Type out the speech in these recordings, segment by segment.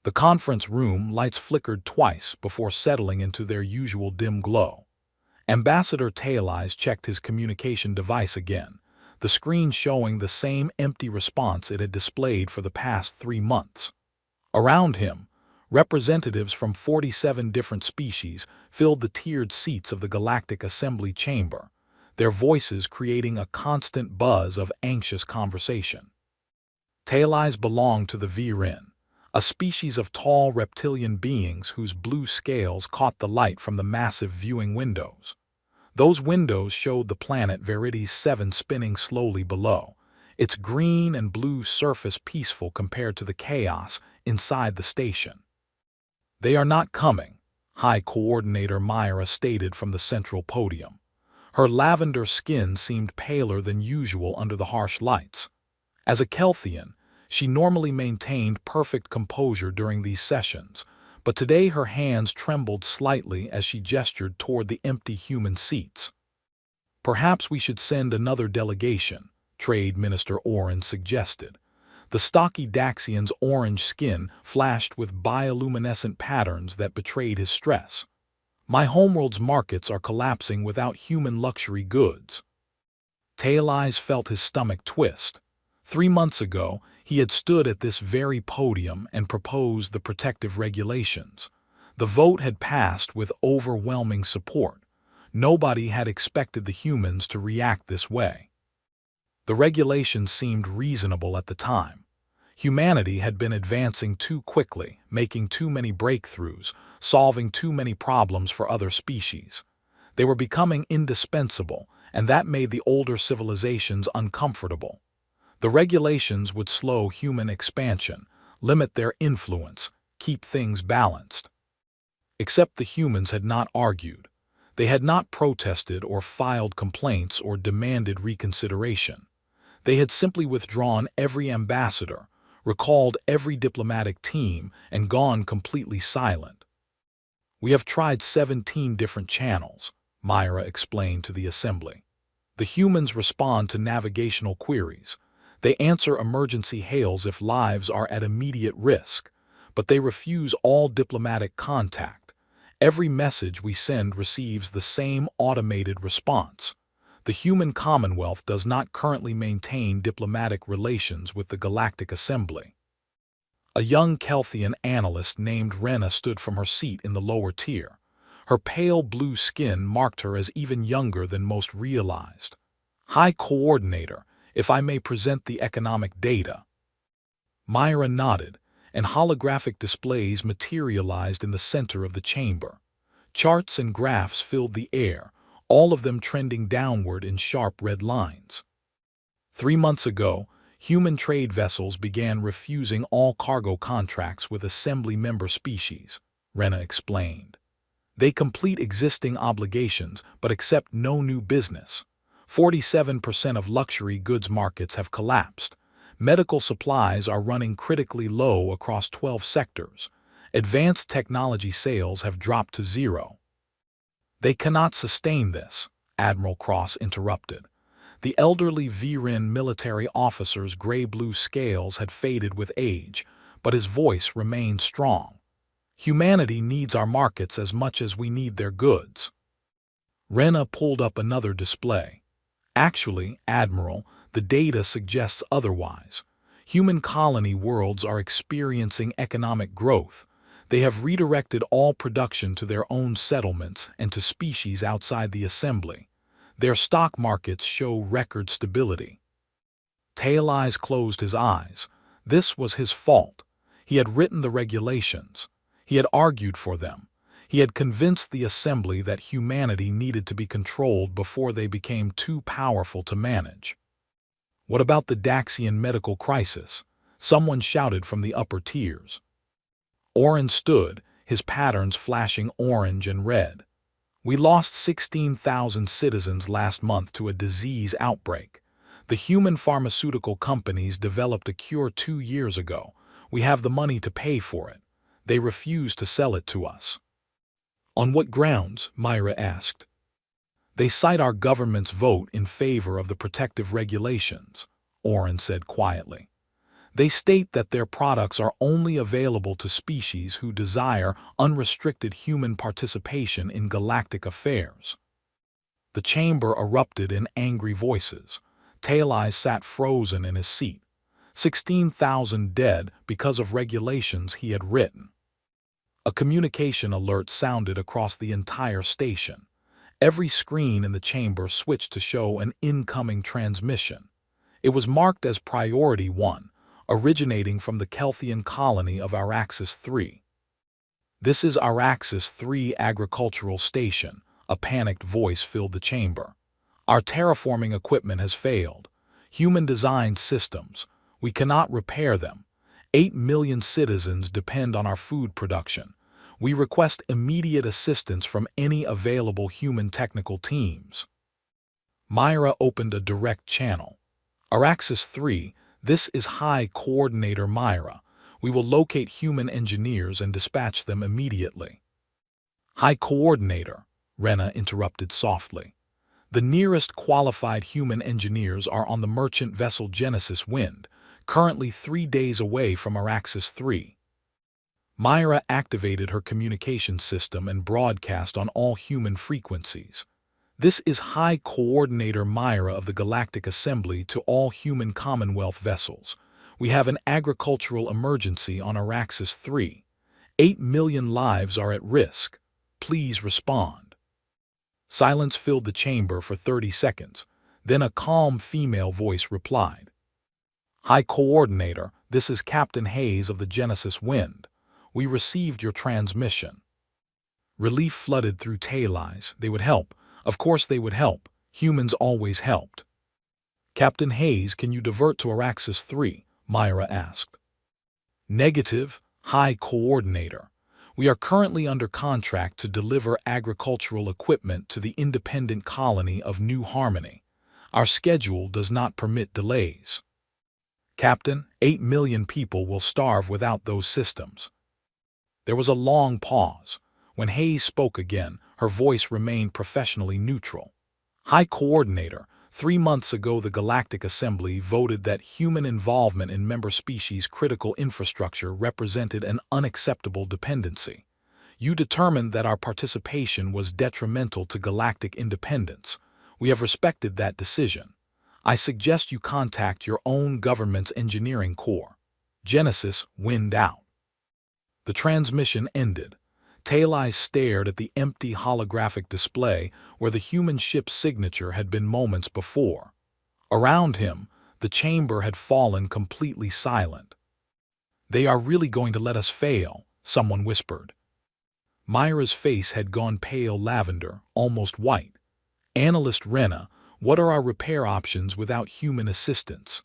The conference room lights flickered twice before settling into their usual dim glow. Ambassador Tail Eyes checked his communication device again, the screen showing the same empty response it had displayed for the past 3 months. Around him, representatives from 47 different species filled the tiered seats of the Galactic Assembly chamber, their voices creating a constant buzz of anxious conversation. Tail Eyes belonged to the Viren, a species of tall reptilian beings whose blue scales caught the light from the massive viewing windows. Those windows showed the planet Verides 7 spinning slowly below, its green and blue surface peaceful compared to the chaos inside the station. "They are not coming," High Coordinator Myra stated from the central podium. Her lavender skin seemed paler than usual under the harsh lights. As a Kelthian, she normally maintained perfect composure during these sessions, but today her hands trembled slightly as she gestured toward the empty human seats. "Perhaps we should send another delegation," Trade Minister Oren suggested. The stocky Daxian's orange skin flashed with bioluminescent patterns that betrayed his stress. "My homeworld's markets are collapsing without human luxury goods." Tail Eyes felt his stomach twist. 3 months ago, he had stood at this very podium and proposed the protective regulations. The vote had passed with overwhelming support. Nobody had expected the humans to react this way. The regulations seemed reasonable at the time. Humanity had been advancing too quickly, making too many breakthroughs, solving too many problems for other species. They were becoming indispensable, and that made the older civilizations uncomfortable. The regulations would slow human expansion, limit their influence, keep things balanced. Except the humans had not argued. They had not protested or filed complaints or demanded reconsideration. They had simply withdrawn every ambassador, recalled every diplomatic team, and gone completely silent. "We have tried 17 different channels," Myra explained to the assembly. "The humans respond to navigational queries. They answer emergency hails if lives are at immediate risk, but they refuse all diplomatic contact. Every message we send receives the same automated response. The human Commonwealth does not currently maintain diplomatic relations with the Galactic Assembly." A young Kelthian analyst named Rena stood from her seat in the lower tier. Her pale blue skin marked her as even younger than most realized. "High Coordinator, if I may present the economic data." Myra nodded, and holographic displays materialized in the center of the chamber. Charts and graphs filled the air, all of them trending downward in sharp red lines. 3 months ago, human trade vessels began refusing all cargo contracts with Assembly member species, Rena explained. They complete existing obligations but accept no new business. 47% of luxury goods markets have collapsed. Medical supplies are running critically low across 12 sectors. Advanced technology sales have dropped to zero. "They cannot sustain this," Admiral Cross interrupted. The elderly Viren military officer's gray-blue scales had faded with age, but his voice remained strong. "Humanity needs our markets as much as we need their goods." Rena pulled up another display. "Actually, Admiral, the data suggests otherwise. Human colony worlds are experiencing economic growth. They have redirected all production to their own settlements and to species outside the assembly. Their stock markets show record stability." Tail Eyes closed his eyes. This was his fault. He had written the regulations. He had argued for them. He had convinced the assembly that humanity needed to be controlled before they became too powerful to manage. "What about the Daxian medical crisis?" Someone shouted from the upper tiers. Oren stood, his patterns flashing orange and red. "We lost 16,000 citizens last month to a disease outbreak. The human pharmaceutical companies developed a cure 2 years ago. We have the money to pay for it. They refuse to sell it to us." "On what grounds?" Myra asked. "They cite our government's vote in favor of the protective regulations," Oren said quietly. They state that their products are only available to species who desire unrestricted human participation in galactic affairs. The chamber erupted in angry voices. Tail Eyes sat frozen in his seat. 16,000 dead because of regulations he had written. A communication alert sounded across the entire station. Every screen in the chamber switched to show an incoming transmission. It was marked as Priority 1, originating from the Kelthian colony of Araxis 3. "This is Araxis 3 Agricultural Station," a panicked voice filled the chamber. "Our terraforming equipment has failed. Human-designed systems. We cannot repair them. 8 million citizens depend on our food production. We request immediate assistance from any available human technical teams." Myra opened a direct channel. "Araxis 3, this is High Coordinator Myra. We will locate human engineers and dispatch them immediately." "High Coordinator," Rena interrupted softly. "The nearest qualified human engineers are on the merchant vessel Genesis Wind, currently 3 days away from Araxis 3. Myra activated her communication system and broadcast on all human frequencies. "This is High Coordinator Myra of the Galactic Assembly to all human Commonwealth vessels. We have an agricultural emergency on Araxis 3. 8 million lives are at risk. Please respond." Silence filled the chamber for 30 seconds. Then a calm female voice replied. "High Coordinator, this is Captain Hayes of the Genesis Wind. We received your transmission." Relief flooded through Tail Eyes. They would help. Of course they would help. Humans always helped. "Captain Hayes, can you divert to Araxis 3? Myra asked. "Negative, High Coordinator. We are currently under contract to deliver agricultural equipment to the independent colony of New Harmony. Our schedule does not permit delays." "Captain, 8 million people will starve without those systems." There was a long pause. When Hayes spoke again, her voice remained professionally neutral. "High Coordinator, 3 months ago the Galactic Assembly voted that human involvement in member species' critical infrastructure represented an unacceptable dependency. You determined that our participation was detrimental to galactic independence. We have respected that decision. I suggest you contact your own government's engineering corps. Genesis, Wind out." The transmission ended. Tail Eyes stared at the empty holographic display where the human ship's signature had been moments before. Around him, the chamber had fallen completely silent. "They are really going to let us fail," someone whispered. Myra's face had gone pale lavender, almost white. "Analyst Rena, what are our repair options without human assistance?"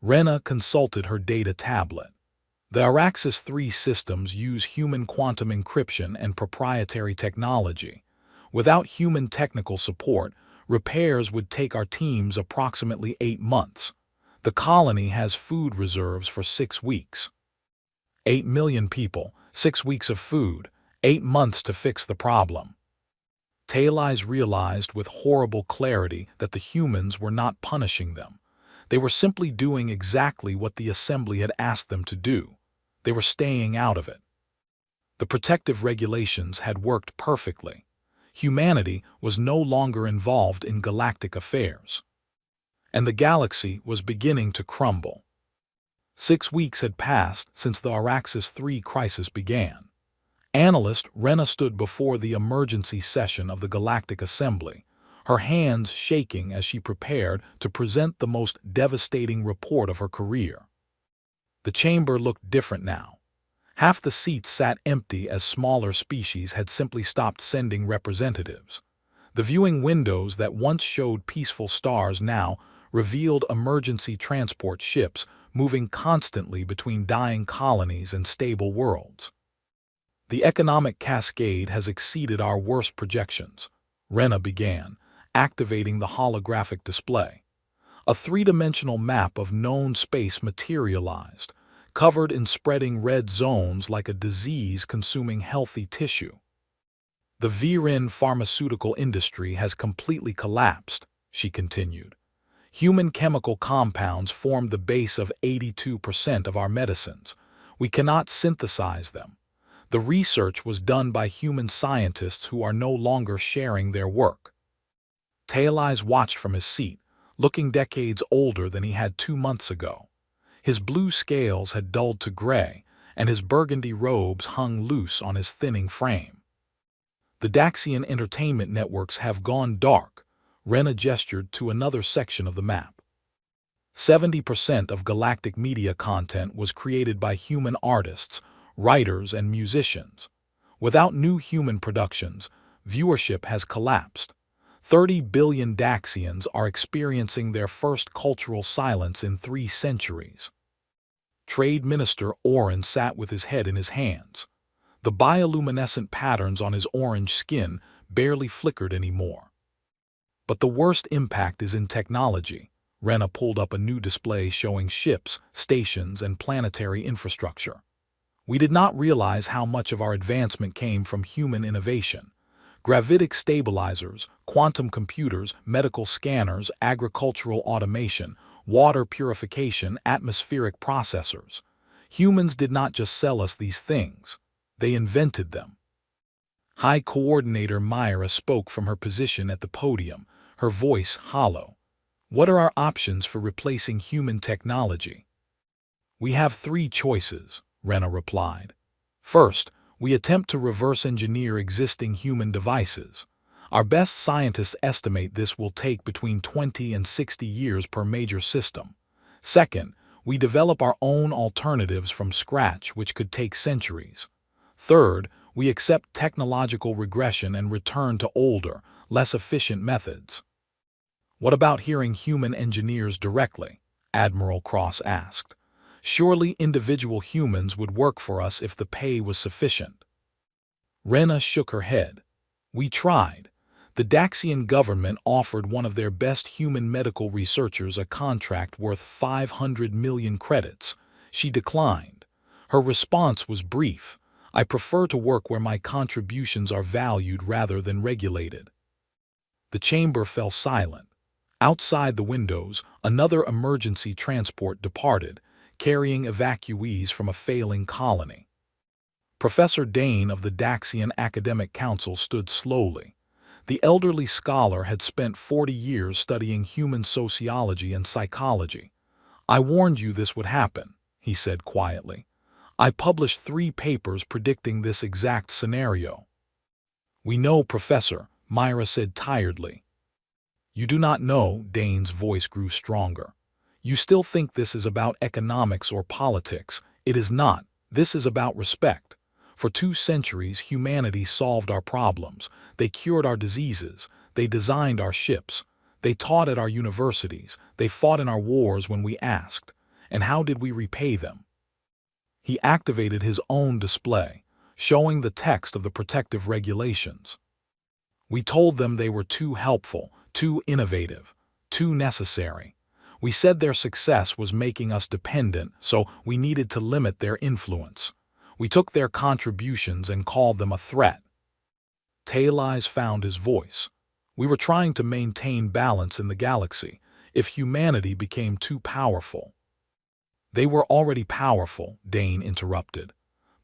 Rena consulted her data tablet. The Araxis 3 systems use human quantum encryption and proprietary technology. Without human technical support, repairs would take our teams approximately 8 months. The colony has food reserves for 6 weeks. 8 million people, 6 weeks of food, 8 months to fix the problem. Tail Eyes realized with horrible clarity that the humans were not punishing them. They were simply doing exactly what the Assembly had asked them to do. They were staying out of it. The protective regulations had worked perfectly. Humanity was no longer involved in galactic affairs. And the galaxy was beginning to crumble. 6 weeks had passed since the Araxis 3 crisis began. Analyst Rena stood before the emergency session of the Galactic Assembly, her hands shaking as she prepared to present the most devastating report of her career. The chamber looked different now. Half the seats sat empty as smaller species had simply stopped sending representatives. The viewing windows that once showed peaceful stars now revealed emergency transport ships moving constantly between dying colonies and stable worlds. "The economic cascade has exceeded our worst projections," Rena began, activating the holographic display. A 3-dimensional map of known space materialized, covered in spreading red zones like a disease consuming healthy tissue. "The Viren pharmaceutical industry has completely collapsed," she continued. Human chemical compounds form the base of 82% of our medicines. We cannot synthesize them. The research was done by human scientists who are no longer sharing their work. Taileyes watched from his seat, looking decades older than he had 2 months ago. His blue scales had dulled to gray, and his burgundy robes hung loose on his thinning frame. The Daxian entertainment networks have gone dark. Rena gestured to another section of the map. 70% of galactic media content was created by human artists, writers, and musicians. Without new human productions, viewership has collapsed. 30 billion Daxians are experiencing their first cultural silence in 3 centuries. Trade Minister Oren sat with his head in his hands. The bioluminescent patterns on his orange skin barely flickered anymore. But the worst impact is in technology. Rena pulled up a new display showing ships, stations, and planetary infrastructure. We did not realize how much of our advancement came from human innovation. Gravitic stabilizers, quantum computers, medical scanners, agricultural automation, water purification, atmospheric processors. Humans did not just sell us these things. They invented them. High Coordinator Myra spoke from her position at the podium, her voice hollow. What are our options for replacing human technology? We have 3 choices, Rena replied. First, we attempt to reverse engineer existing human devices. Our best scientists estimate this will take between 20 and 60 years per major system. Second, we develop our own alternatives from scratch, which could take centuries. Third, we accept technological regression and return to older, less efficient methods. What about hearing human engineers directly? Admiral Cross asked. Surely individual humans would work for us if the pay was sufficient. Rena shook her head. We tried. The Daxian government offered one of their best human medical researchers a contract worth 500 million credits. She declined. Her response was brief. I prefer to work where my contributions are valued rather than regulated. The chamber fell silent. Outside the windows, another emergency transport departed, carrying evacuees from a failing colony. Professor Dane of the Daxian Academic Council stood slowly. The elderly scholar had spent 40 years studying human sociology and psychology. I warned you this would happen, he said quietly. I published 3 papers predicting this exact scenario. We know, Professor, Myra said tiredly. You do not know, Dane's voice grew stronger. You still think this is about economics or politics. It is not. This is about respect. For 2 centuries, humanity solved our problems. They cured our diseases. They designed our ships. They taught at our universities. They fought in our wars when we asked. And how did we repay them? He activated his own display, showing the text of the protective regulations. We told them they were too helpful, too innovative, too necessary. We said their success was making us dependent, so we needed to limit their influence. We took their contributions and called them a threat. Taileyes found his voice. We were trying to maintain balance in the galaxy if humanity became too powerful. They were already powerful, Dane interrupted.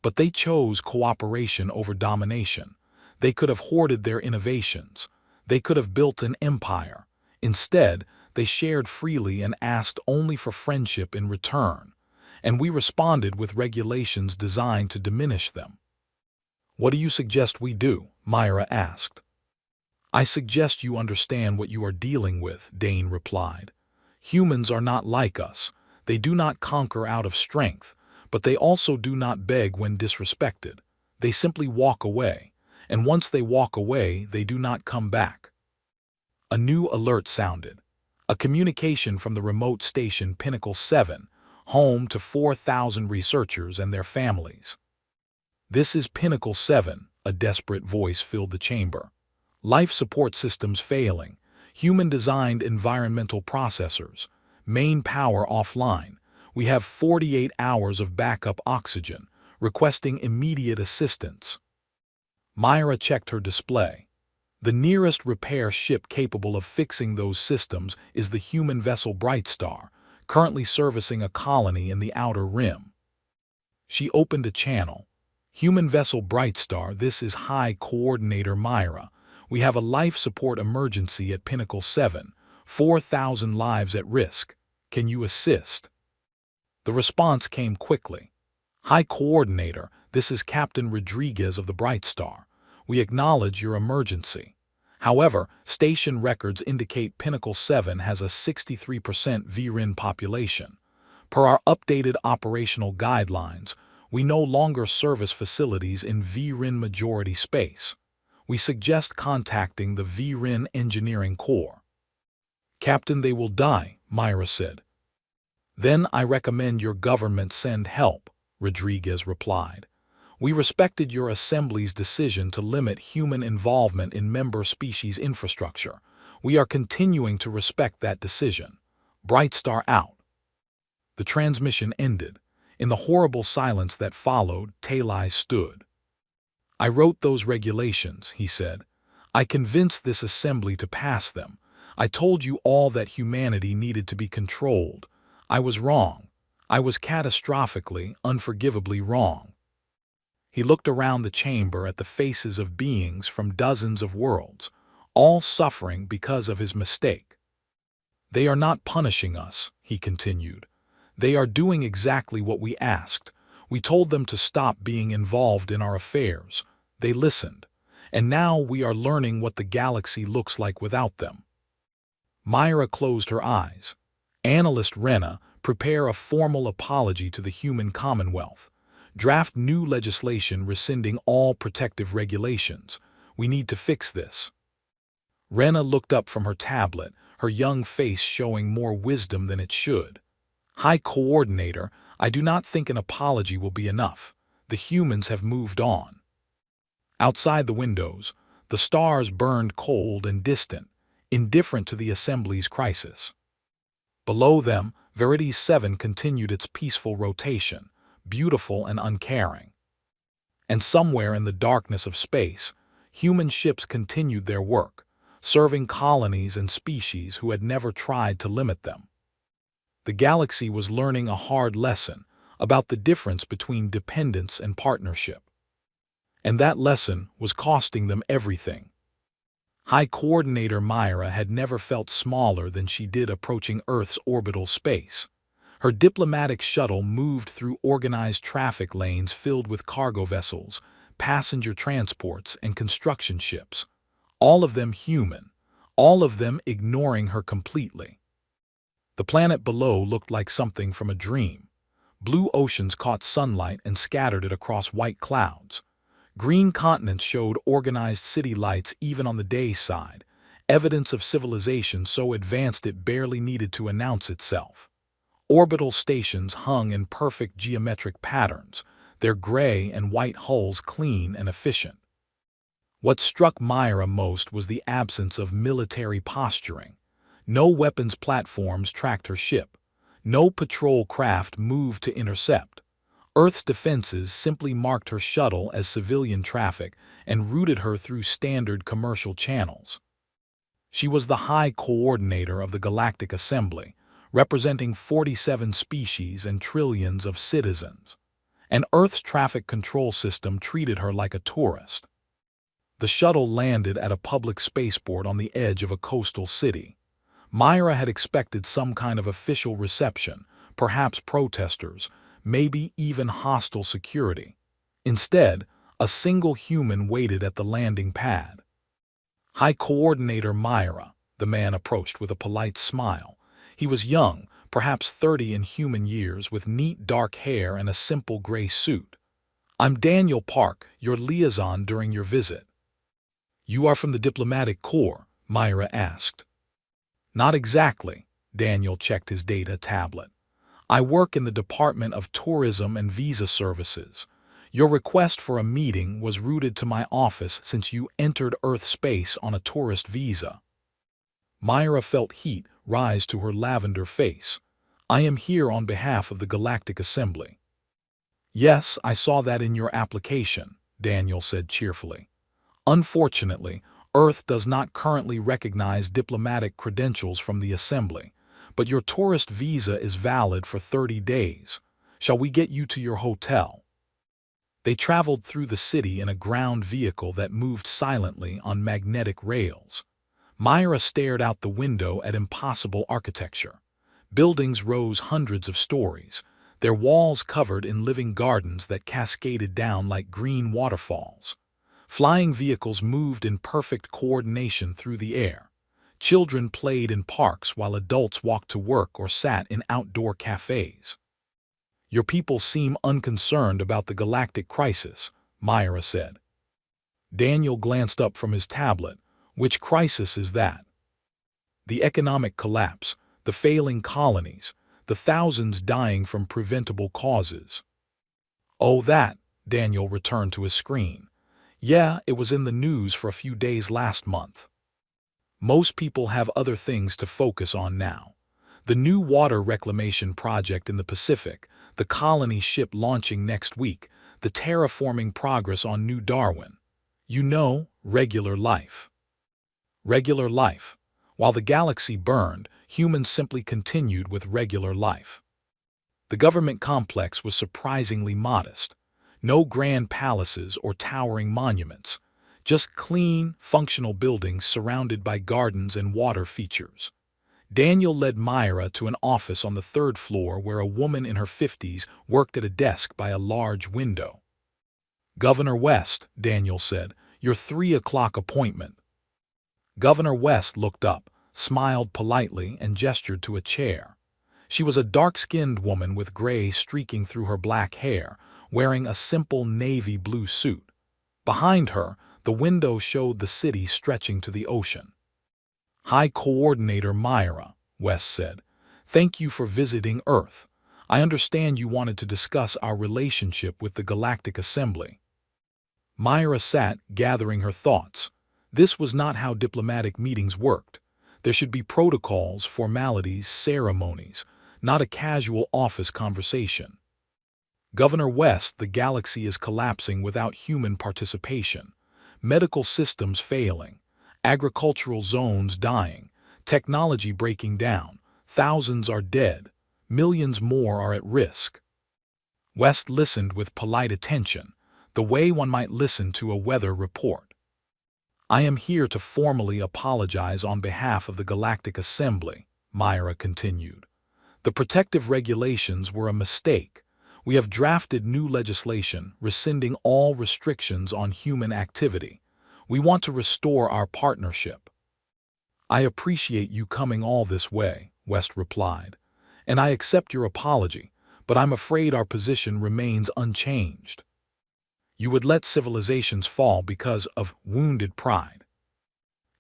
But they chose cooperation over domination. They could have hoarded their innovations. They could have built an empire. Instead, they shared freely and asked only for friendship in return. And we responded with regulations designed to diminish them. What do you suggest we do? Myra asked. I suggest you understand what you are dealing with, Dane replied. Humans are not like us. They do not conquer out of strength, but they also do not beg when disrespected. They simply walk away, and once they walk away, they do not come back. A new alert sounded. A communication from the remote station Pinnacle 7, home to 4,000 researchers and their families. This is Pinnacle 7, a desperate voice filled the chamber. Life support systems failing, human-designed environmental processors, main power offline. We have 48 hours of backup oxygen, requesting immediate assistance. Myra checked her display. The nearest repair ship capable of fixing those systems is the human vessel Brightstar, currently servicing a colony in the Outer Rim. She opened a channel. Human vessel Brightstar, this is High Coordinator Myra. We have a life support emergency at Pinnacle 7. 4,000 lives at risk. Can you assist? The response came quickly. High Coordinator, this is Captain Rodriguez of the Brightstar. We acknowledge your emergency. However, station records indicate Pinnacle 7 has a 63% VRIN population. Per our updated operational guidelines, we no longer service facilities in VRIN majority space. We suggest contacting the VRIN Engineering Corps. Captain, they will die, Myra said. Then I recommend your government send help, Rodriguez replied. We respected your assembly's decision to limit human involvement in member species infrastructure. We are continuing to respect that decision. Brightstar out. The transmission ended. In the horrible silence that followed, Talai stood. I wrote those regulations, he said. I convinced this assembly to pass them. I told you all that humanity needed to be controlled. I was wrong. I was catastrophically, unforgivably wrong. He looked around the chamber at the faces of beings from dozens of worlds, all suffering because of his mistake. They are not punishing us, he continued. They are doing exactly what we asked. We told them to stop being involved in our affairs. They listened. And now we are learning what the galaxy looks like without them. Myra closed her eyes. Analyst Rena, prepare a formal apology to the human commonwealth. Draft new legislation rescinding all protective regulations. We need to fix this. Rena looked up from her tablet, her young face showing more wisdom than it should. High Coordinator, I do not think an apology will be enough. The humans have moved on. Outside the windows, the stars burned cold and distant, indifferent to the Assembly's crisis. Below them, Veritas 7 continued its peaceful rotation, beautiful and uncaring. And somewhere in the darkness of space, human ships continued their work, serving colonies and species who had never tried to limit them. The galaxy was learning a hard lesson about the difference between dependence and partnership. And that lesson was costing them everything. High Coordinator Myra had never felt smaller than she did approaching Earth's orbital space. Her diplomatic shuttle moved through organized traffic lanes filled with cargo vessels, passenger transports, and construction ships, all of them human, all of them ignoring her completely. The planet below looked like something from a dream. Blue oceans caught sunlight and scattered it across white clouds. Green continents showed organized city lights even on the day side, evidence of civilization so advanced it barely needed to announce itself. Orbital stations hung in perfect geometric patterns, their gray and white hulls clean and efficient. What struck Myra most was the absence of military posturing. No weapons platforms tracked her ship. No patrol craft moved to intercept. Earth's defenses simply marked her shuttle as civilian traffic and routed her through standard commercial channels. She was the High Coordinator of the Galactic Assembly, representing 47 species and trillions of citizens. And Earth's traffic control system treated her like a tourist. The shuttle landed at a public spaceport on the edge of a coastal city. Myra had expected some kind of official reception, perhaps protesters, maybe even hostile security. Instead, a single human waited at the landing pad. High Coordinator Myra, the man approached with a polite smile. He was young, perhaps 30 in human years, with neat dark hair and a simple gray suit. I'm Daniel Park, your liaison during your visit. You are from the Diplomatic Corps? Myra asked. Not exactly, Daniel checked his data tablet. I work in the Department of Tourism and Visa Services. Your request for a meeting was routed to my office since you entered Earth space on a tourist visa. Myra felt heat rise to her lavender face. I am here on behalf of the Galactic Assembly. Yes, I saw that in your application, Daniel said cheerfully. Unfortunately, Earth does not currently recognize diplomatic credentials from the Assembly, but your tourist visa is valid for 30 days. Shall we get you to your hotel?" They traveled through the city in a ground vehicle that moved silently on magnetic rails. Myra stared out the window at impossible architecture. Buildings rose hundreds of stories, their walls covered in living gardens that cascaded down like green waterfalls. Flying vehicles moved in perfect coordination through the air. Children played in parks while adults walked to work or sat in outdoor cafes. "Your people seem unconcerned about the galactic crisis," Myra said. Daniel glanced up from his tablet. "Which crisis is that?" "The economic collapse, the failing colonies, the thousands dying from preventable causes." "Oh, that," Daniel returned to his screen. "Yeah, it was in the news for a few days last month." Most people have other things to focus on now. The new water reclamation project in the Pacific, the colony ship launching next week, the terraforming progress on New Darwin. You know, regular life. Regular life. While the galaxy burned, humans simply continued with regular life. The government complex was surprisingly modest. No grand palaces or towering monuments. Just clean, functional buildings surrounded by gardens and water features. Daniel led Myra to an office on the third floor where a woman in her 50s worked at a desk by a large window. "Governor West," Daniel said, "your 3 o'clock appointment." Governor West looked up, smiled politely, and gestured to a chair. She was a dark-skinned woman with gray streaking through her black hair, wearing a simple navy blue suit. Behind her, the window showed the city stretching to the ocean. "High Coordinator Myra," West said, "thank you for visiting Earth. I understand you wanted to discuss our relationship with the Galactic Assembly." Myra sat, gathering her thoughts. This was not how diplomatic meetings worked. There should be protocols, formalities, ceremonies, not a casual office conversation. "Governor West, the galaxy is collapsing without human participation. Medical systems failing, agricultural zones dying, technology breaking down, thousands are dead, millions more are at risk." West listened with polite attention, the way one might listen to a weather report. "I am here to formally apologize on behalf of the Galactic Assembly," Myra continued. "The protective regulations were a mistake. We have drafted new legislation rescinding all restrictions on human activity. We want to restore our partnership." "I appreciate you coming all this way," West replied, "and I accept your apology, but I'm afraid our position remains unchanged." "You would let civilizations fall because of wounded pride."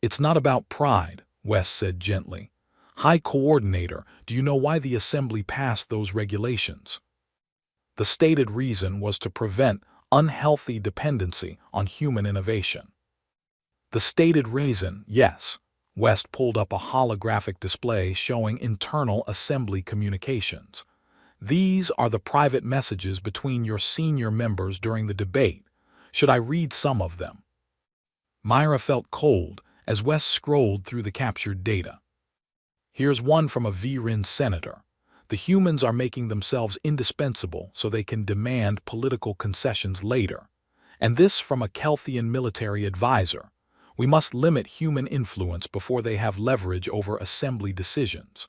"It's not about pride," West said gently. "High Coordinator, do you know why the Assembly passed those regulations?" The stated reason was to prevent unhealthy dependency on human innovation. The stated reason, yes. West pulled up a holographic display showing internal Assembly communications. "These are the private messages between your senior members during the debate. Should I read some of them?" Myra felt cold as West scrolled through the captured data. "Here's one from a VRIN senator. The humans are making themselves indispensable so they can demand political concessions later. And this from a Kelthian military advisor. We must limit human influence before they have leverage over Assembly decisions."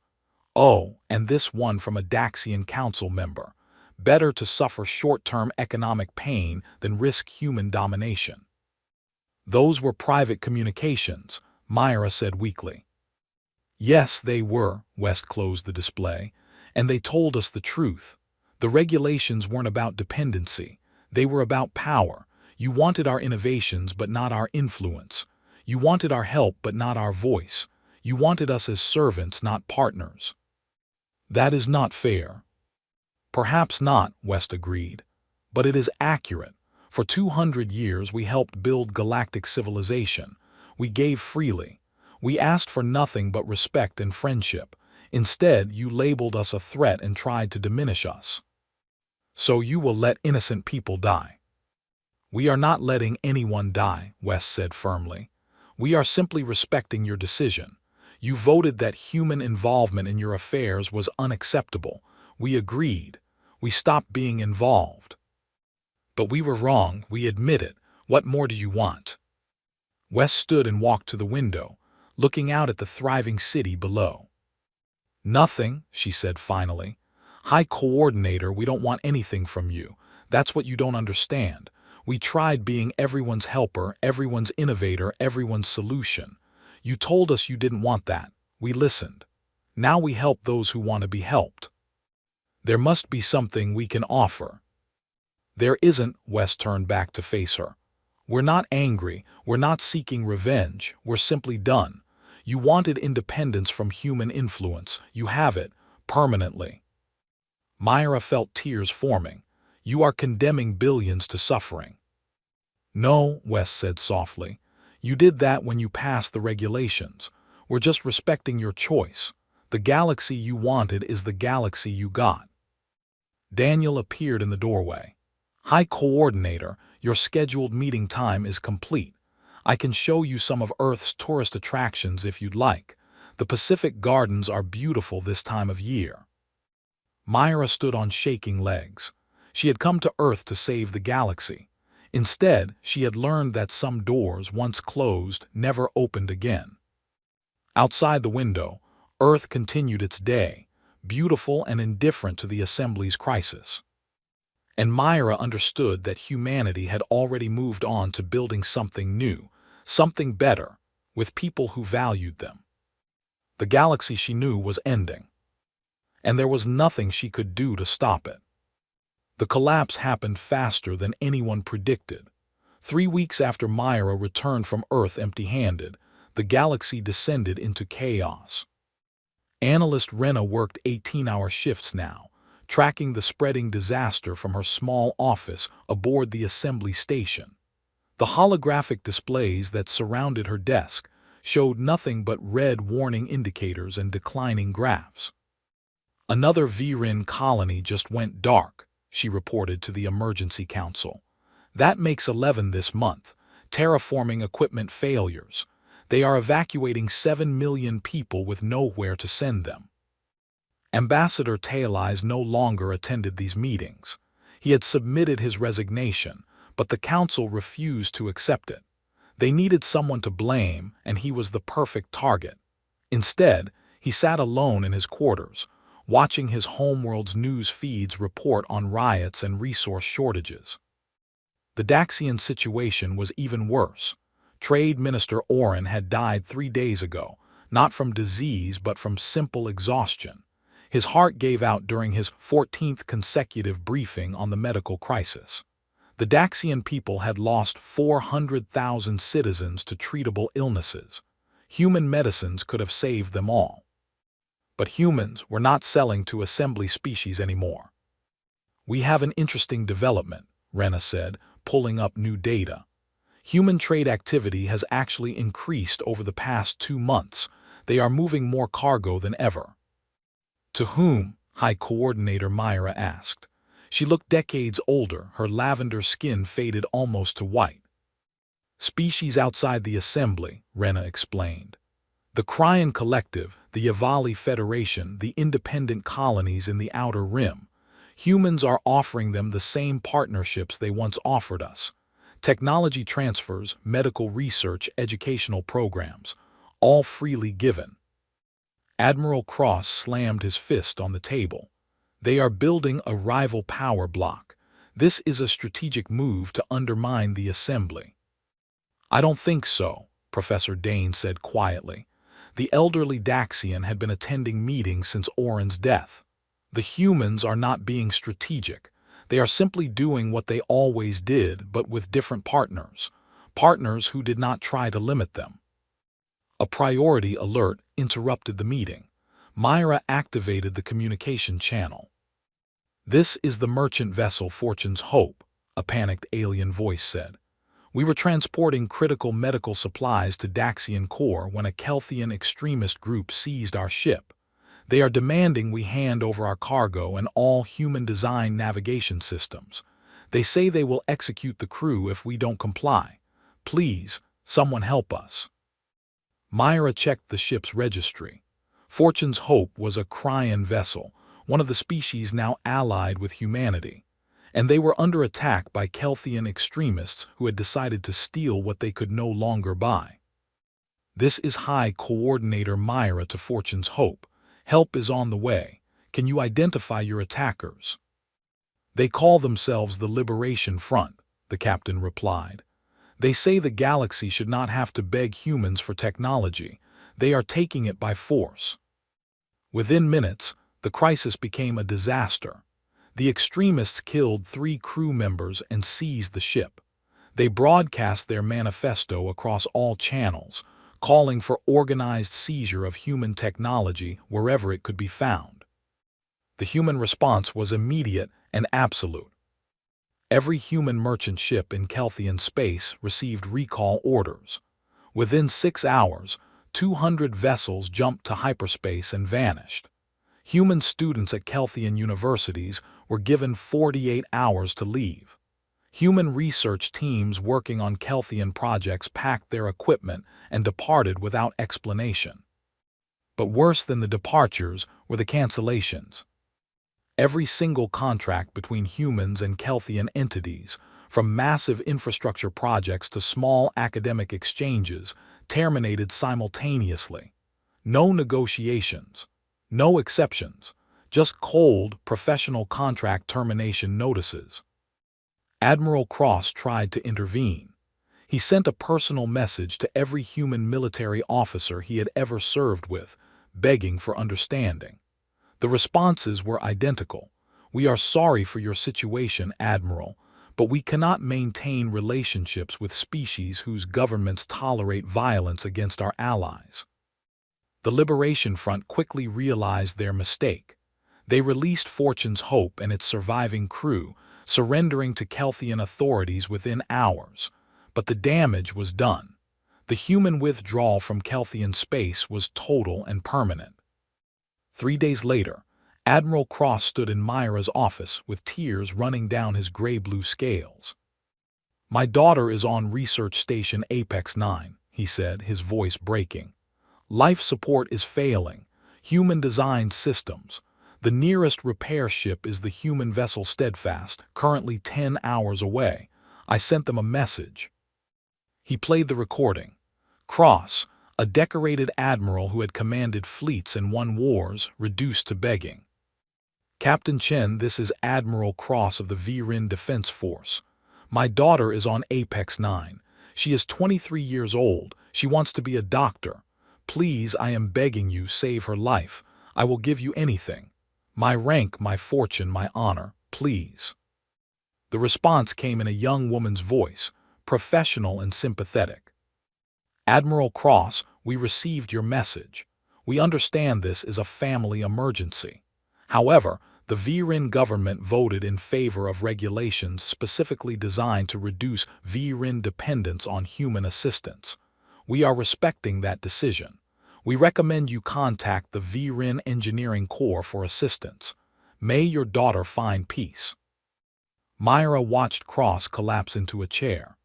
Oh, and this one from a Daxian council member. "Better to suffer short-term economic pain than risk human domination." "Those were private communications," Myra said weakly. "Yes, they were," West closed the display. "And they told us the truth. The regulations weren't about dependency. They were about power. You wanted our innovations but not our influence. You wanted our help but not our voice. You wanted us as servants, not partners." "That is not fair." "Perhaps not," West agreed. "But it is accurate. For 200 years we helped build galactic civilization. We gave freely. We asked for nothing but respect and friendship. Instead, you labeled us a threat and tried to diminish us. So you will let innocent people die." "We are not letting anyone die," West said firmly. We are simply respecting your decision. You voted that human involvement in your affairs was unacceptable. We agreed. We stopped being involved. But we were wrong, we admit it. What more do you want? Wes stood and walked to the window, looking out at the thriving city below. Nothing, she said finally. High Coordinator, we don't want anything from you. That's what you don't understand. We tried being everyone's helper, everyone's innovator, everyone's solution. You told us you didn't want that. We listened. Now we help those who want to be helped. There must be something we can offer. There isn't, Wes turned back to face her. We're not angry, we're not seeking revenge, we're simply done. You wanted independence from human influence. You have it, permanently. Myra felt tears forming. You are condemning billions to suffering. No, Wes said softly. You did that when you passed the regulations. We're just respecting your choice. The galaxy you wanted is the galaxy you got. Daniel appeared in the doorway. High Coordinator, your scheduled meeting time is complete. I can show you some of Earth's tourist attractions if you'd like. The Pacific Gardens are beautiful this time of year. Myra stood on shaking legs. She had come to Earth to save the galaxy. Instead, she had learned that some doors, once closed, never opened again. Outside the window, Earth continued its day, beautiful and indifferent to the Assembly's crisis. And Myra understood that humanity had already moved on to building something new, something better, with people who valued them. The galaxy she knew was ending, and there was nothing she could do to stop it. The collapse happened faster than anyone predicted. 3 weeks after Myra returned from Earth empty-handed, the galaxy descended into chaos. Analyst Rena worked 18-hour shifts now, tracking the spreading disaster from her small office aboard the assembly station. The holographic displays that surrounded her desk showed nothing but red warning indicators and declining graphs. Another Virin colony just went dark, she reported to the Emergency Council. That makes 11 this month. Terraforming equipment failures. They are evacuating 7 million people with nowhere to send them. Ambassador Taylais no longer attended these meetings. He had submitted his resignation, but the council refused to accept it. They needed someone to blame, and he was the perfect target. Instead, he sat alone in his quarters, watching his homeworld's news feeds report on riots and resource shortages. The Daxian situation was even worse. Trade Minister Oren had died 3 days ago, not from disease but from simple exhaustion. His heart gave out during his 14th consecutive briefing on the medical crisis. The Daxian people had lost 400,000 citizens to treatable illnesses. Human medicines could have saved them all. But humans were not selling to assembly species anymore. We have an interesting development, Rena said, pulling up new data. Human trade activity has actually increased over the past 2 months. They are moving more cargo than ever. To whom? High Coordinator Myra asked. She looked decades older, her lavender skin faded almost to white. Species outside the assembly, Rena explained. The Cryon Collective, the Yavali Federation, the independent colonies in the Outer Rim. Humans are offering them the same partnerships they once offered us. Technology transfers, medical research, educational programs, all freely given. Admiral Cross slammed his fist on the table. They are building a rival power block. This is a strategic move to undermine the assembly. I don't think so, Professor Dane said quietly. The elderly Daxian had been attending meetings since Oren's death. The humans are not being strategic. They are simply doing what they always did, but with different partners. Partners who did not try to limit them. A priority alert interrupted the meeting. Myra activated the communication channel. This is the merchant vessel Fortune's Hope, a panicked alien voice said. We were transporting critical medical supplies to Daxian Core when a Kelthian extremist group seized our ship. They are demanding we hand over our cargo and all human-designed navigation systems. They say they will execute the crew if we don't comply. Please, someone help us. Myra checked the ship's registry. Fortune's Hope was a Cryan vessel, one of the species now allied with humanity, and they were under attack by Kelthian extremists who had decided to steal what they could no longer buy. "This is High Coordinator Myra to Fortune's Hope. Help is on the way. Can you identify your attackers?" "They call themselves the Liberation Front," the captain replied. "They say the galaxy should not have to beg humans for technology. They are taking it by force." Within minutes, the crisis became a disaster. The extremists killed 3 crew members and seized the ship. They broadcast their manifesto across all channels, calling for organized seizure of human technology wherever it could be found. The human response was immediate and absolute. Every human merchant ship in Kelthian space received recall orders. Within 6 hours, 200 vessels jumped to hyperspace and vanished. Human students at Kelthian universities were given 48 hours to leave. Human research teams working on Kelthian projects packed their equipment and departed without explanation. But worse than the departures were the cancellations. Every single contract between humans and Kelthian entities, from massive infrastructure projects to small academic exchanges, terminated simultaneously. No negotiations, no exceptions, just cold, professional contract termination notices. Admiral Cross tried to intervene. He sent a personal message to every human military officer he had ever served with, begging for understanding. The responses were identical. "We are sorry for your situation, Admiral, but we cannot maintain relationships with species whose governments tolerate violence against our allies." The Liberation Front quickly realized their mistake. They released Fortune's Hope and its surviving crew, surrendering to Kelthian authorities within hours. But the damage was done. The human withdrawal from Kelthian space was total and permanent. 3 days later, Admiral Cross stood in Myra's office with tears running down his gray-blue scales. "My daughter is on Research Station Apex 9, he said, his voice breaking. "Life support is failing. Human-designed systems. The nearest repair ship is the human vessel Steadfast, currently 10 hours away. I sent them a message." He played the recording. Cross, a decorated admiral who had commanded fleets and won wars, reduced to begging. "Captain Chen, this is Admiral Cross of the Viren Defense Force. My daughter is on Apex 9. She is 23 years old. She wants to be a doctor. Please, I am begging you, save her life. I will give you anything. My rank, my fortune, my honor. Please." The response came in a young woman's voice, professional and sympathetic. "Admiral Cross, we received your message. We understand this is a family emergency. However, the Viren government voted in favor of regulations specifically designed to reduce Viren dependence on human assistance. We are respecting that decision. We recommend you contact the Viren Engineering Corps for assistance. May your daughter find peace." Myra watched Cross collapse into a chair.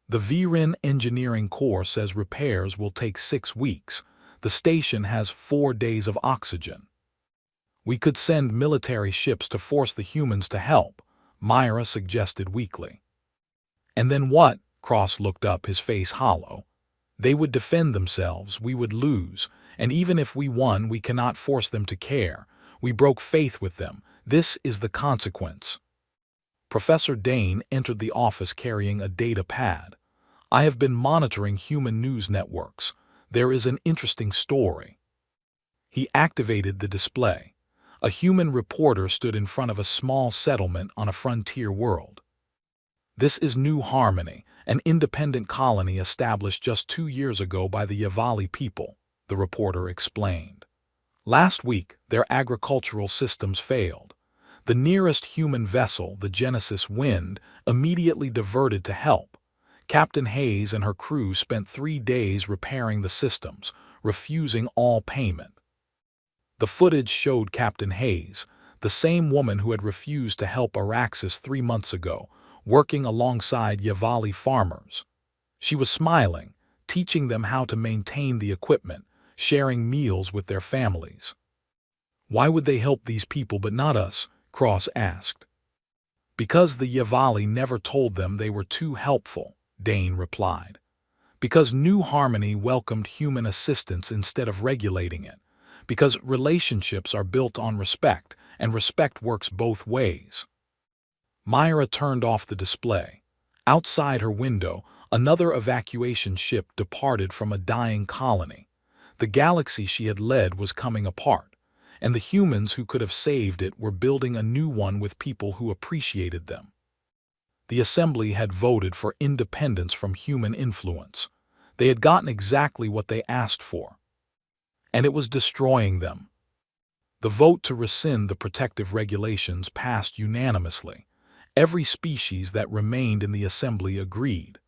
"The Viren Engineering Corps says repairs will take 6 weeks. The station has 4 days of oxygen. We could send military ships to force the humans to help," Myra suggested weakly. "And then what?" Cross looked up, his face hollow. "They would defend themselves, we would lose, and even if we won, we cannot force them to care. We broke faith with them. This is the consequence." Professor Dane entered the office carrying a data pad. "I have been monitoring human news networks. There is an interesting story." He activated the display. A human reporter stood in front of a small settlement on a frontier world. "This is New Harmony, an independent colony established just 2 years ago by the Yavali people," the reporter explained. "Last week, their agricultural systems failed. The nearest human vessel, the Genesis Wind, immediately diverted to help. Captain Hayes and her crew spent 3 days repairing the systems, refusing all payment." The footage showed Captain Hayes, the same woman who had refused to help Araxis 3 months ago, working alongside Yavali farmers. She was smiling, teaching them how to maintain the equipment, sharing meals with their families. Why would they help these people but not us? Cross asked. Because the Yavali never told them they were too helpful, Dane replied. Because New Harmony welcomed human assistance instead of regulating it. Because relationships are built on respect, and respect works both ways. Myra turned off the display. Outside her window, another evacuation ship departed from a dying colony. The galaxy she had led was coming apart, and the humans who could have saved it were building a new one with people who appreciated them. The Assembly had voted for independence from human influence. They had gotten exactly what they asked for, and it was destroying them. The vote to rescind the protective regulations passed unanimously. Every species that remained in the Assembly agreed.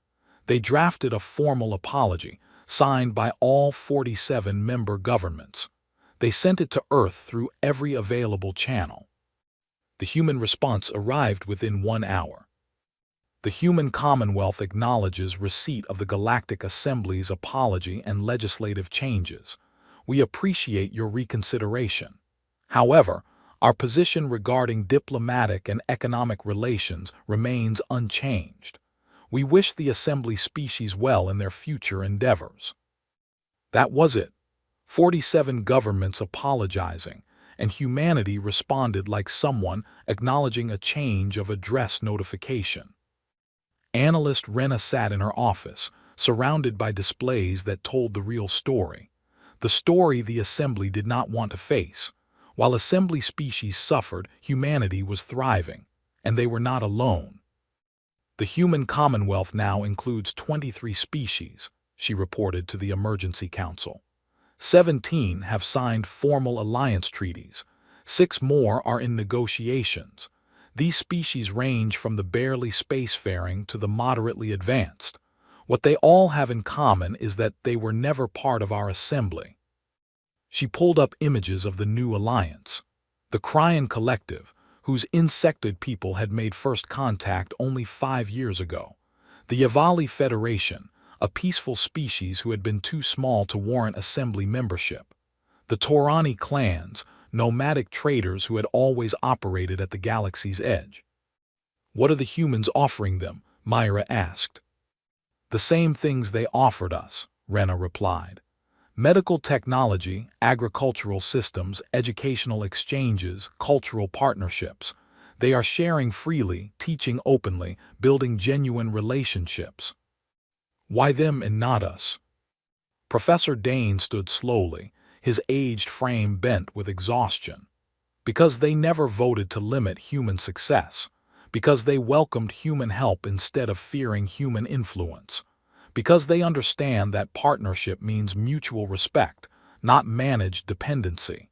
They drafted a formal apology, signed by all 47 member governments. They sent it to Earth through every available channel. The human response arrived within 1 hour. The human Commonwealth acknowledges receipt of the Galactic Assembly's apology and legislative changes. We appreciate your reconsideration. However, our position regarding diplomatic and economic relations remains unchanged. We wish the Assembly species well in their future endeavors. That was it. 47 governments apologizing, and humanity responded like someone acknowledging a change of address notification. Analyst Rena sat in her office, surrounded by displays that told the real story. The story the Assembly did not want to face. While Assembly species suffered, humanity was thriving, and they were not alone. The human Commonwealth now includes 23 species, she reported to the Emergency Council. 17 have signed formal alliance treaties. 6 more are in negotiations. These species range from the barely spacefaring to the moderately advanced. What they all have in common is that they were never part of our Assembly. She pulled up images of the new alliance. The Cryon Collective, whose insectoid people had made first contact only 5 years ago. The Yavali Federation, a peaceful species who had been too small to warrant Assembly membership. The Torani clans, nomadic traders who had always operated at the galaxy's edge. What are the humans offering them? Myra asked. The same things they offered us, Rena replied. Medical technology, agricultural systems, educational exchanges, cultural partnerships. They are sharing freely, teaching openly, building genuine relationships. Why them and not us? Professor Dane stood slowly, his aged frame bent with exhaustion. Because they never voted to limit human success. Because they welcomed human help instead of fearing human influence. Because they understand that partnership means mutual respect, not managed dependency.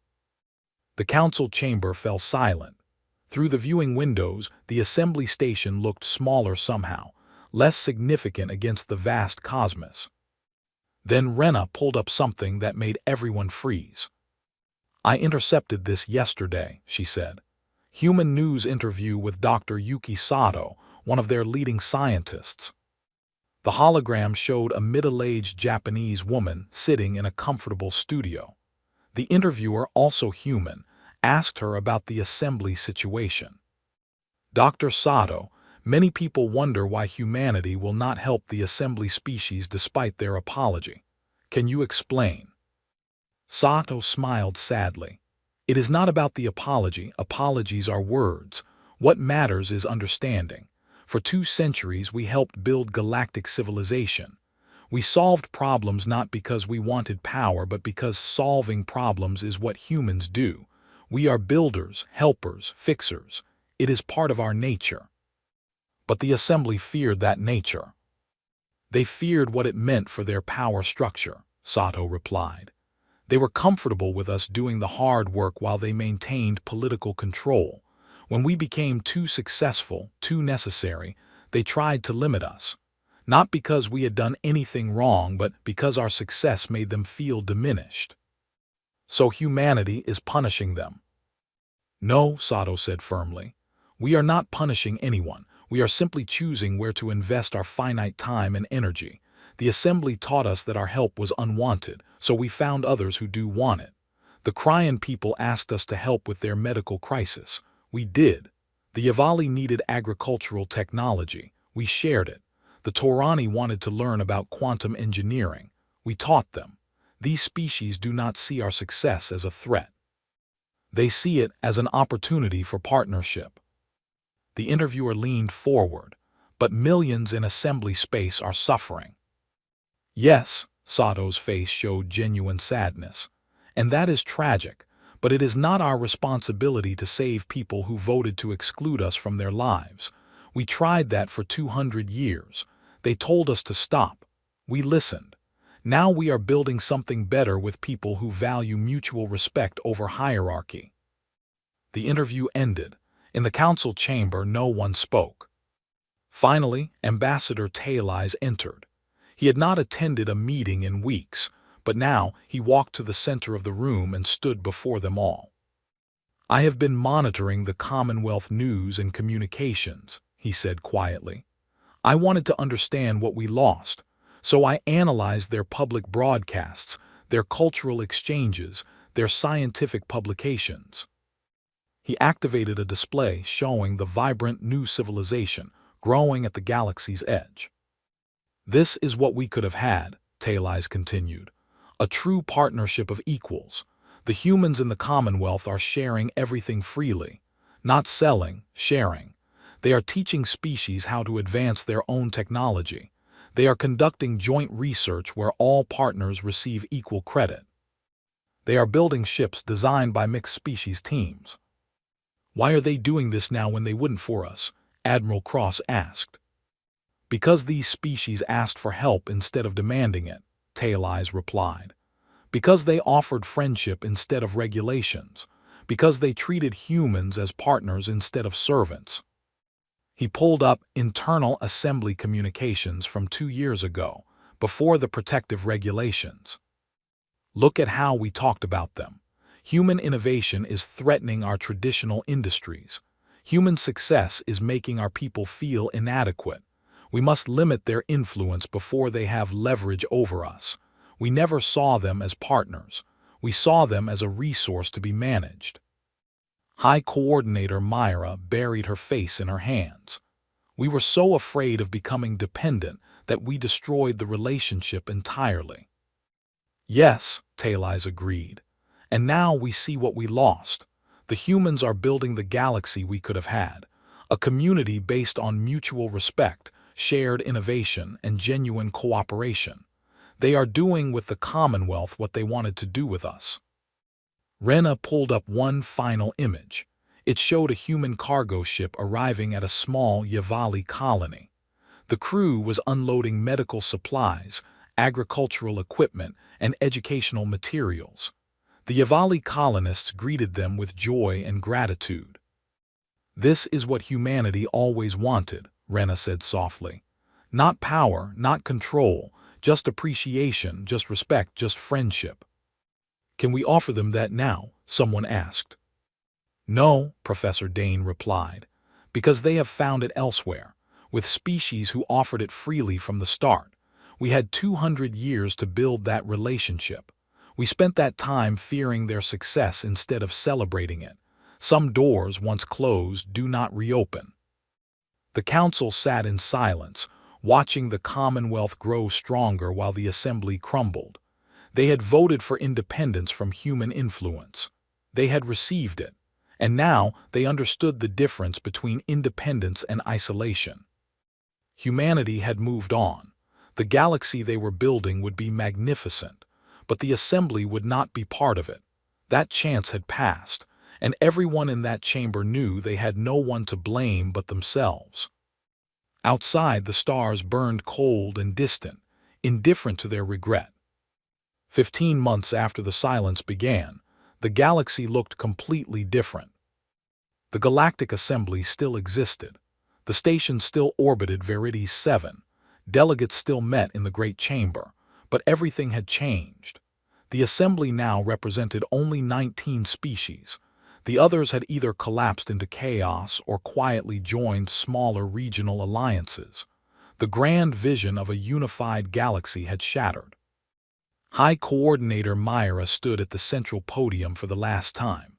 The council chamber fell silent. Through the viewing windows, the Assembly station looked smaller somehow, less significant against the vast cosmos. Then Rena pulled up something that made everyone freeze. I intercepted this yesterday, she said. Human News interview with Dr. Yuki Sato, one of their leading scientists. The hologram showed a middle-aged Japanese woman sitting in a comfortable studio. The interviewer, also human, asked her about the Assembly situation. Dr. Sato, many people wonder why humanity will not help the Assembly species despite their apology. Can you explain? Sato smiled sadly. It is not about the apology. Apologies are words. What matters is understanding. For 2 centuries, we helped build galactic civilization. We solved problems not because we wanted power, but because solving problems is what humans do. We are builders, helpers, fixers. It is part of our nature. But the Assembly feared that nature. They feared what it meant for their power structure, Sato replied. They were comfortable with us doing the hard work while they maintained political control. When we became too successful, too necessary, they tried to limit us. Not because we had done anything wrong, but because our success made them feel diminished. So humanity is punishing them. No, Sato said firmly. We are not punishing anyone. We are simply choosing where to invest our finite time and energy. The assembly taught us that our help was unwanted, so we found others who do want it. The Cryan people asked us to help with their medical crisis. We did. The Yavali needed agricultural technology. We shared it. The Torani wanted to learn about quantum engineering. We taught them. These species do not see our success as a threat. They see it as an opportunity for partnership. The interviewer leaned forward, but millions in assembly space are suffering. Yes, Sato's face showed genuine sadness. And that is tragic, but it is not our responsibility to save people who voted to exclude us from their lives. We tried that for 200 years. They told us to stop. We listened. Now we are building something better with people who value mutual respect over hierarchy. The interview ended. In the council chamber, no one spoke. Finally, Ambassador Taylise entered. He had not attended a meeting in weeks, but now he walked to the center of the room and stood before them all. "I have been monitoring the Commonwealth news and communications," he said quietly. "I wanted to understand what we lost, so I analyzed their public broadcasts, their cultural exchanges, their scientific publications." He activated a display showing the vibrant new civilization growing at the galaxy's edge. "This is what we could have had," Taylise continued. "A true partnership of equals. The humans in the Commonwealth are sharing everything freely. Not selling, sharing. They are teaching species how to advance their own technology. They are conducting joint research where all partners receive equal credit. They are building ships designed by mixed species teams." "Why are they doing this now when they wouldn't for us?" Admiral Cross asked. "Because these species asked for help instead of demanding it," Taylise replied. "Because they offered friendship instead of regulations. Because they treated humans as partners instead of servants." He pulled up internal assembly communications from 2 years ago, before the protective regulations. "Look at how we talked about them. Human innovation is threatening our traditional industries. Human success is making our people feel inadequate. We must limit their influence before they have leverage over us. We never saw them as partners. We saw them as a resource to be managed." High Coordinator Myra buried her face in her hands. "We were so afraid of becoming dependent that we destroyed the relationship entirely." "Yes," Taylise agreed. "And now we see what we lost. The humans are building the galaxy we could have had, a community based on mutual respect, shared innovation, and genuine cooperation. They are doing with the Commonwealth what they wanted to do with us." Rena pulled up one final image. It showed a human cargo ship arriving at a small Yavali colony. The crew was unloading medical supplies, agricultural equipment, and educational materials. The Yavali colonists greeted them with joy and gratitude. "This is what humanity always wanted," Rena said softly. "Not power, not control, just appreciation, just respect, just friendship." "Can we offer them that now?" someone asked. "No," Professor Dane replied, "because they have found it elsewhere, with species who offered it freely from the start. We had 200 years to build that relationship. We spent that time fearing their success instead of celebrating it. Some doors, once closed, do not reopen." The council sat in silence, watching the Commonwealth grow stronger while the assembly crumbled. They had voted for independence from human influence. They had received it, and now they understood the difference between independence and isolation. Humanity had moved on. The galaxy they were building would be magnificent, but the assembly would not be part of it. That chance had passed, and everyone in that chamber knew they had no one to blame but themselves. Outside, the stars burned cold and distant, indifferent to their regret. 15 months after the silence began, the galaxy looked completely different. The Galactic Assembly still existed. The station still orbited Veritas 7. Delegates still met in the Great Chamber, but everything had changed. The Assembly now represented only 19 species. The others had either collapsed into chaos or quietly joined smaller regional alliances. The grand vision of a unified galaxy had shattered. High Coordinator Myra stood at the central podium for the last time.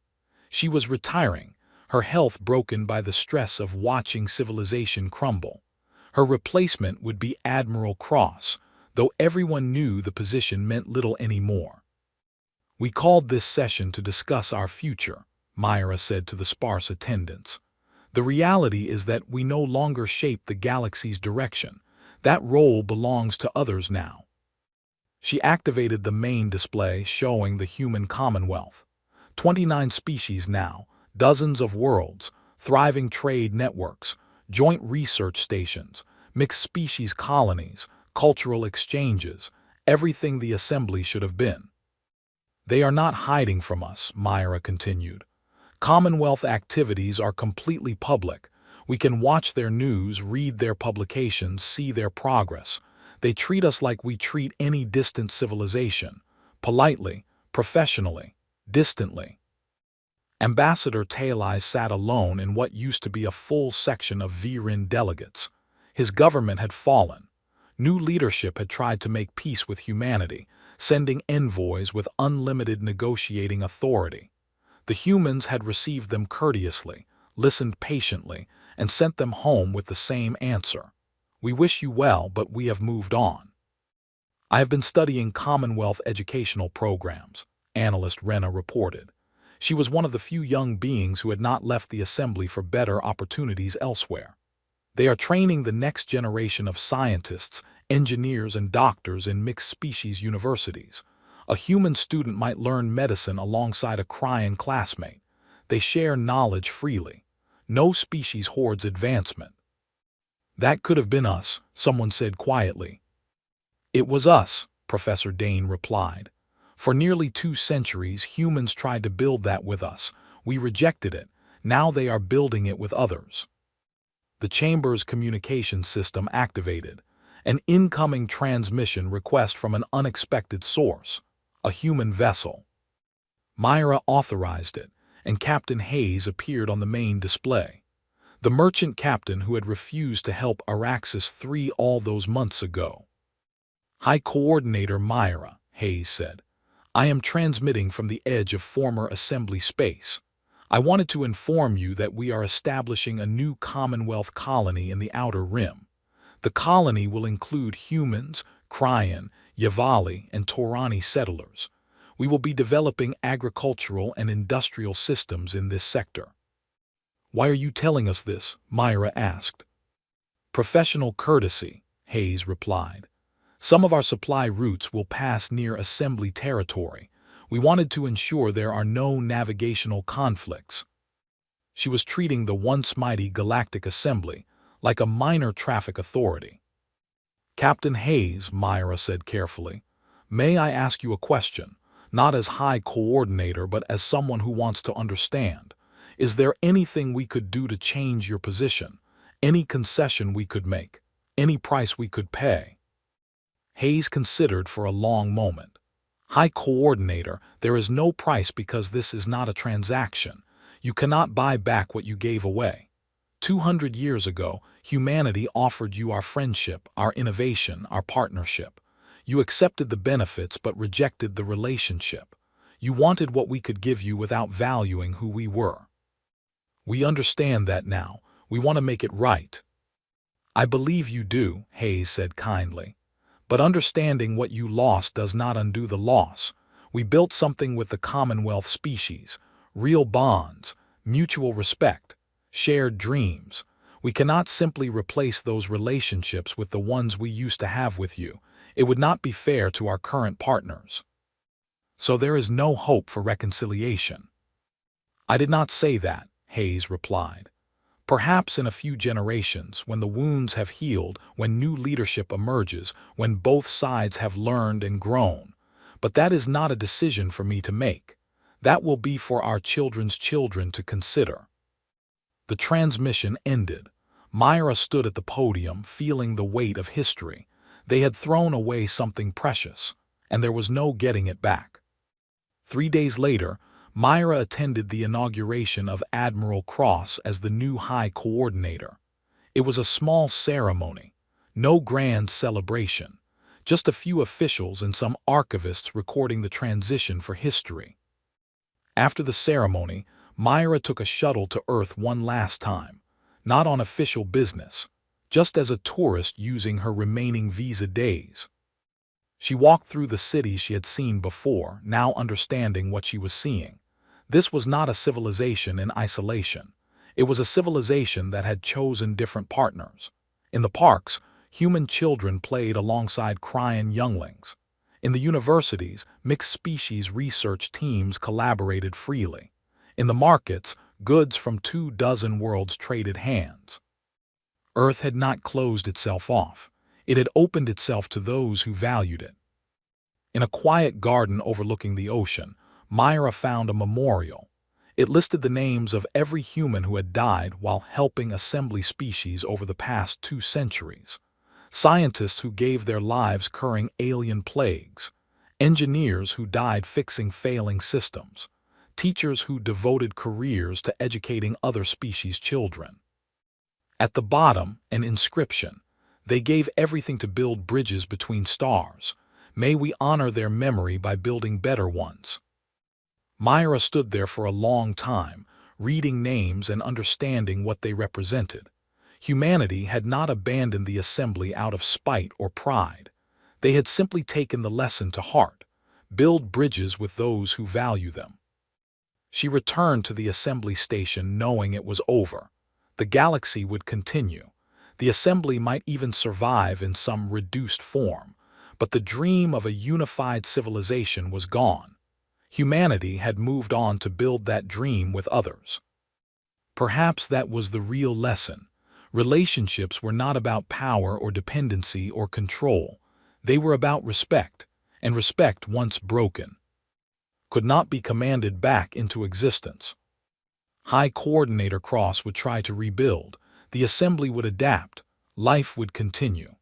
She was retiring, her health broken by the stress of watching civilization crumble. Her replacement would be Admiral Cross, though everyone knew the position meant little anymore. "We called this session to discuss our future," Myra said to the sparse attendants. "The reality is that we no longer shape the galaxy's direction. That role belongs to others now." She activated the main display showing the human commonwealth. 29 species now, dozens of worlds, thriving trade networks, joint research stations, mixed species colonies, cultural exchanges, everything the assembly should have been. "They are not hiding from us," Myra continued. "Commonwealth activities are completely public. We can watch their news, read their publications, see their progress. They treat us like we treat any distant civilization, politely, professionally, distantly." Ambassador Talai sat alone in what used to be a full section of Viren delegates. His government had fallen. New leadership had tried to make peace with humanity, sending envoys with unlimited negotiating authority. The humans had received them courteously, listened patiently, and sent them home with the same answer: "We wish you well, but we have moved on." "I have been studying Commonwealth educational programs," analyst Rena reported. She was one of the few young beings who had not left the assembly for better opportunities elsewhere. "They are training the next generation of scientists, engineers, and doctors in mixed-species universities. A human student might learn medicine alongside a Cryan classmate. They share knowledge freely. No species hoards advancement." "That could have been us," someone said quietly. "It was us," Professor Dane replied. "For nearly 2 centuries, humans tried to build that with us. We rejected it. Now they are building it with others." The chamber's communication system activated. An incoming transmission request from an unexpected source, a human vessel. Myra authorized it, and Captain Hayes appeared on the main display. The merchant captain who had refused to help Araxis 3 all those months ago. "High Coordinator Myra," Hayes said, "I am transmitting from the edge of former assembly space. I wanted to inform you that we are establishing a new Commonwealth colony in the Outer Rim. The colony will include humans, Cryan, Yavali, and Torani settlers. We will be developing agricultural and industrial systems in this sector." "Why are you telling us this?" Myra asked. "Professional courtesy," Hayes replied. "Some of our supply routes will pass near assembly territory. We wanted to ensure there are no navigational conflicts." She was treating the once mighty Galactic Assembly like a minor traffic authority. "Captain Hayes," Myra said carefully, "may I ask you a question, not as High Coordinator but as someone who wants to understand? Is there anything we could do to change your position? Any concession we could make? Any price we could pay?" Hayes considered for a long moment. "High Coordinator, there is no price because this is not a transaction. You cannot buy back what you gave away. 200 years ago, humanity offered you our friendship, our innovation, our partnership. You accepted the benefits but rejected the relationship. You wanted what we could give you without valuing who we were. We understand that now. We want to make it right." "I believe you do," Hayes said kindly. "But understanding what you lost does not undo the loss. We built something with the Commonwealth species, real bonds, mutual respect, shared dreams. We cannot simply replace those relationships with the ones we used to have with you. It would not be fair to our current partners. So there is no hope for reconciliation." "I did not say that," Hayes replied. "Perhaps in a few generations, when the wounds have healed, when new leadership emerges, when both sides have learned and grown. But that is not a decision for me to make. That will be for our children's children to consider." The transmission ended. Myra stood at the podium, feeling the weight of history. They had thrown away something precious, and there was no getting it back. 3 days later, Myra attended the inauguration of Admiral Cross as the new High Coordinator. It was a small ceremony. No grand celebration, just a few officials and some archivists recording the transition for history. After the ceremony, Myra took a shuttle to Earth one last time, not on official business, just as a tourist using her remaining visa days. She walked through the cities she had seen before, now understanding what she was seeing. This was not a civilization in isolation. It was a civilization that had chosen different partners. In the parks, human children played alongside crying younglings. In the universities, mixed-species research teams collaborated freely. In the markets, goods from 24 worlds traded hands. Earth had not closed itself off. It had opened itself to those who valued it. In a quiet garden overlooking the ocean, Myra found a memorial. It listed the names of every human who had died while helping assembly species over the past 2 centuries. Scientists who gave their lives curing alien plagues, engineers who died fixing failing systems, teachers who devoted careers to educating other species' children. At the bottom, an inscription. They gave everything to build bridges between stars. May we honor their memory by building better ones. Myra stood there for a long time, reading names and understanding what they represented. Humanity had not abandoned the assembly out of spite or pride. They had simply taken the lesson to heart. Build bridges with those who value them. She returned to the assembly station knowing it was over. The galaxy would continue. The assembly might even survive in some reduced form, but the dream of a unified civilization was gone. Humanity had moved on to build that dream with others. Perhaps that was the real lesson. Relationships were not about power or dependency or control. They were about respect, and respect once broken could not be commanded back into existence. High Coordinator Cross would try to rebuild. The assembly would adapt. Life would continue.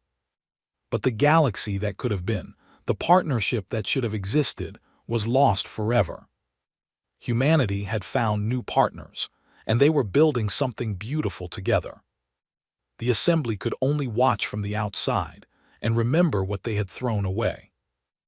But the galaxy that could have been, the partnership that should have existed, was lost forever. Humanity had found new partners, and they were building something beautiful together. The assembly could only watch from the outside and remember what they had thrown away.